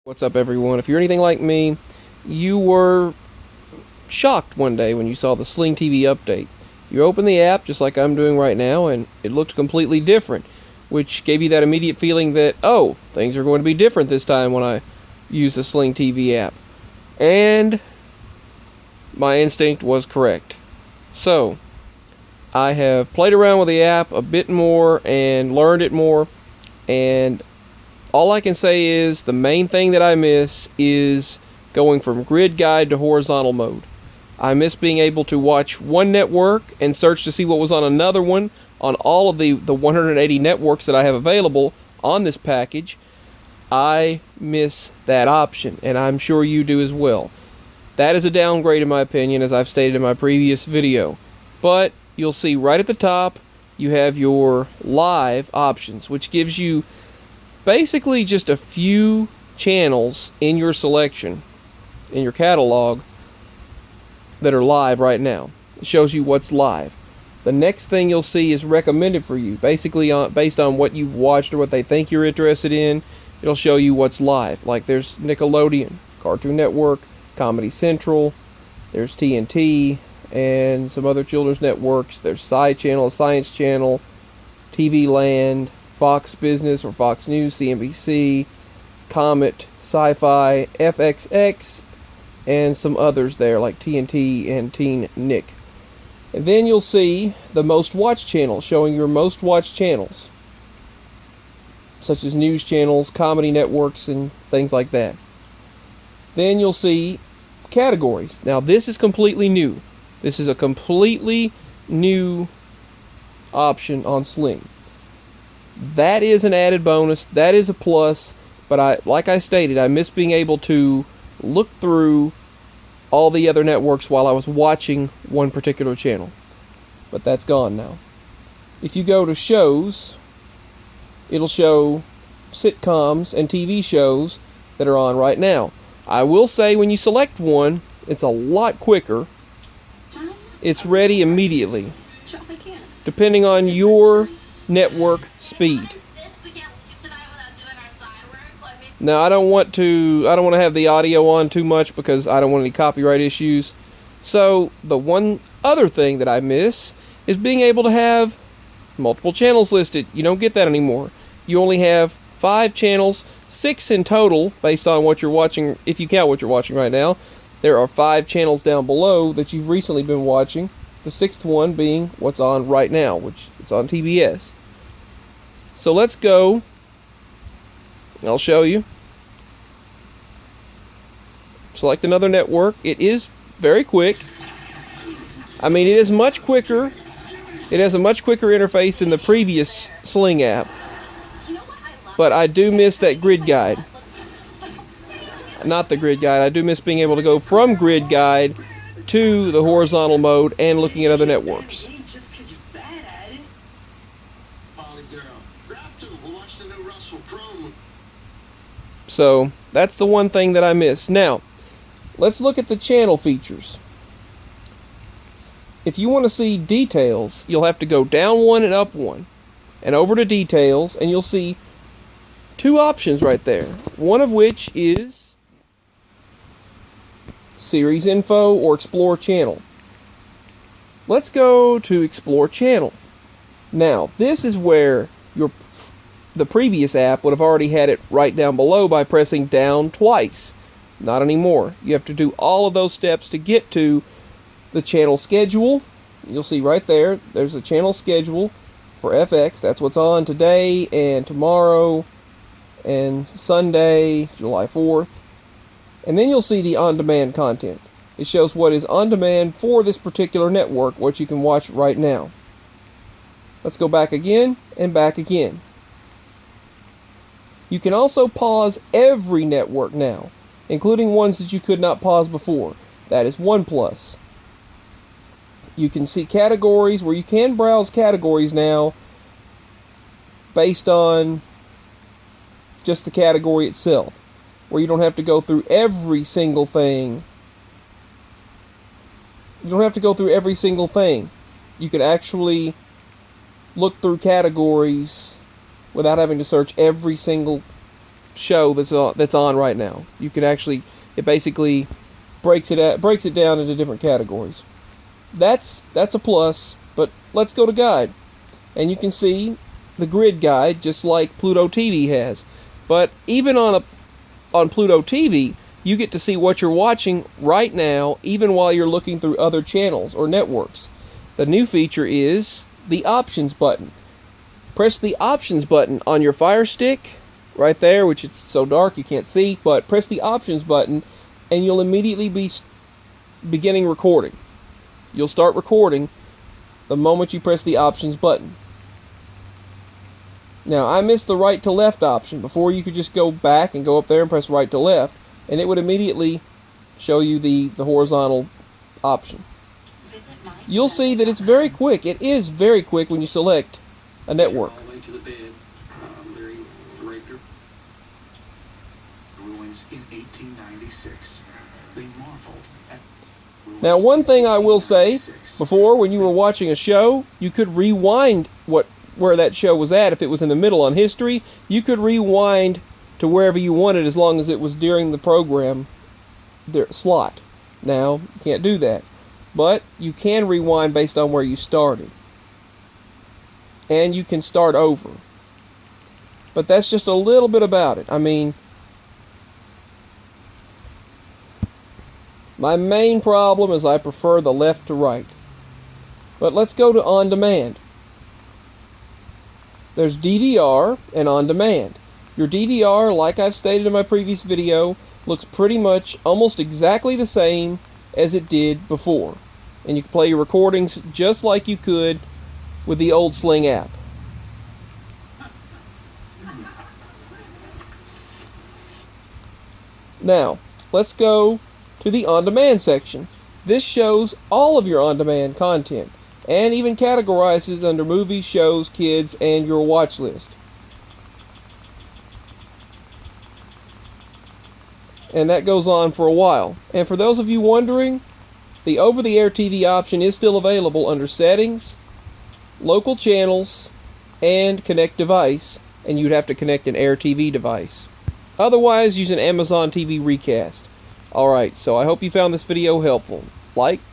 What's up, everyone? If you're anything like me, you were shocked one day when you saw the Sling TV update. You opened the app just like I'm doing right now, and it looked completely different, which gave you that immediate feeling that, oh, things are going to be different this time when I use the Sling TV app. And my instinct was correct. So, I have played around with the app a bit more and learned it more, and all I can say is the main thing that I miss is going from grid guide to horizontal mode. I miss being able to watch one network and search to see what was on another one on all of the 180 networks that I have available on this package. I miss that option, and I'm sure you do as well. That is a downgrade in my opinion, as I've stated in my previous video. But you'll see right at the top you have your live options, which gives you basically just a few channels in your selection, in your catalog, that are live right now. It shows you what's live. The next thing you'll see is recommended for you, basically based on what you've watched or what they think you're interested in. It'll show you what's live. Like there's Nickelodeon, Cartoon Network, Comedy Central, there's TNT, and some other children's networks. There's Sci Channel, Science Channel, TV Land, Fox Business or Fox News, CNBC, Comet, Sci-Fi, FXX, and some others there like TNT and Teen Nick. And then you'll see the most watched channel, showing your most watched channels, such as news channels, comedy networks, and things like that. Then you'll see categories. Now this is completely new. This is a completely new option on Sling. That is an added bonus, that is a plus, but like I stated, I miss being able to look through all the other networks while I was watching one particular channel. But that's gone now. If you go to shows, it'll show sitcoms and TV shows that are on right now. I will say when you select one, it's a lot quicker. It's ready immediately, depending on your network speed. Now I don't want to have the audio on too much because I don't want any copyright issues. So the one other thing that I miss is being able to have multiple channels listed. You don't get that anymore. You only have 5 channels, 6 in total based on what you're watching, if you count what you're watching right now. There are 5 channels down below that you've recently been watching. The 6th one being what's on right now, which it's on TBS. So let's go. I'll show you. Select another network. It is very quick. I mean, it is much quicker. It has a much quicker interface than the previous Sling app. But I do miss that grid guide. Not the grid guide. I do miss being able to go from grid guide to the horizontal mode and looking at other networks. So that's the one thing that I miss. Now, let's look at the channel features. If you want to see details, you'll have to go down one and up one and over to details, and you'll see 2 options right there. One of which is Series Info or Explore Channel. Let's go to Explore Channel. Now, this is where the previous app would have already had it right down below by pressing down twice. Not anymore. You have to do all of those steps to get to the channel schedule. You'll see right there, there's a channel schedule for FX. That's what's on today and tomorrow and Sunday, July 4th. And then you'll see the on-demand content. It shows what is on demand for this particular network, what you can watch right now. Let's go back again and back again. You can also pause every network now, including ones that you could not pause before. That is one plus. You can see categories where you can browse categories now based on just the category itself, where you don't have to go through every single thing. You don't have to go through every single thing. You can actually look through categories without having to search every single show that's on right now. You can actually, it basically breaks it down into different categories. That's a plus. But let's go to guide, and you can see the grid guide just like Pluto TV has. But even on Pluto TV, you get to see what you're watching right now, even while you're looking through other channels or networks. The new feature is the options button. Press the options button on your Fire Stick right there, which is so dark you can't see, but press the options button and you'll immediately be beginning recording. You'll start recording the moment you press the options button. Now, I missed the right to left option. Before, you could just go back and go up there and press right to left, and it would immediately show you the horizontal option. You'll see that it's very quick. It is very quick when you select a network. Now, one thing I will say, before, when you were watching a show, you could rewind where that show was at. If it was in the middle on history, you could rewind to wherever you wanted as long as it was during the program slot. Now, you can't do that. But you can rewind based on where you started. And you can start over. But that's just a little bit about it. I mean, my main problem is I prefer the left to right. But let's go to on demand. There's DVR and on demand. Your DVR, like I've stated in my previous video, looks pretty much almost exactly the same as it did before. And you can play your recordings just like you could with the old Sling app. Now, let's go to the on-demand section. This shows all of your on-demand content and even categorizes under movies, shows, kids, and your watch list. And that goes on for a while. And for those of you wondering, the over-the-air TV option is still available under Settings, Local Channels, and Connect Device, and you'd have to connect an Air TV device. Otherwise, use an Amazon TV Recast. Alright, so I hope you found this video helpful. Like,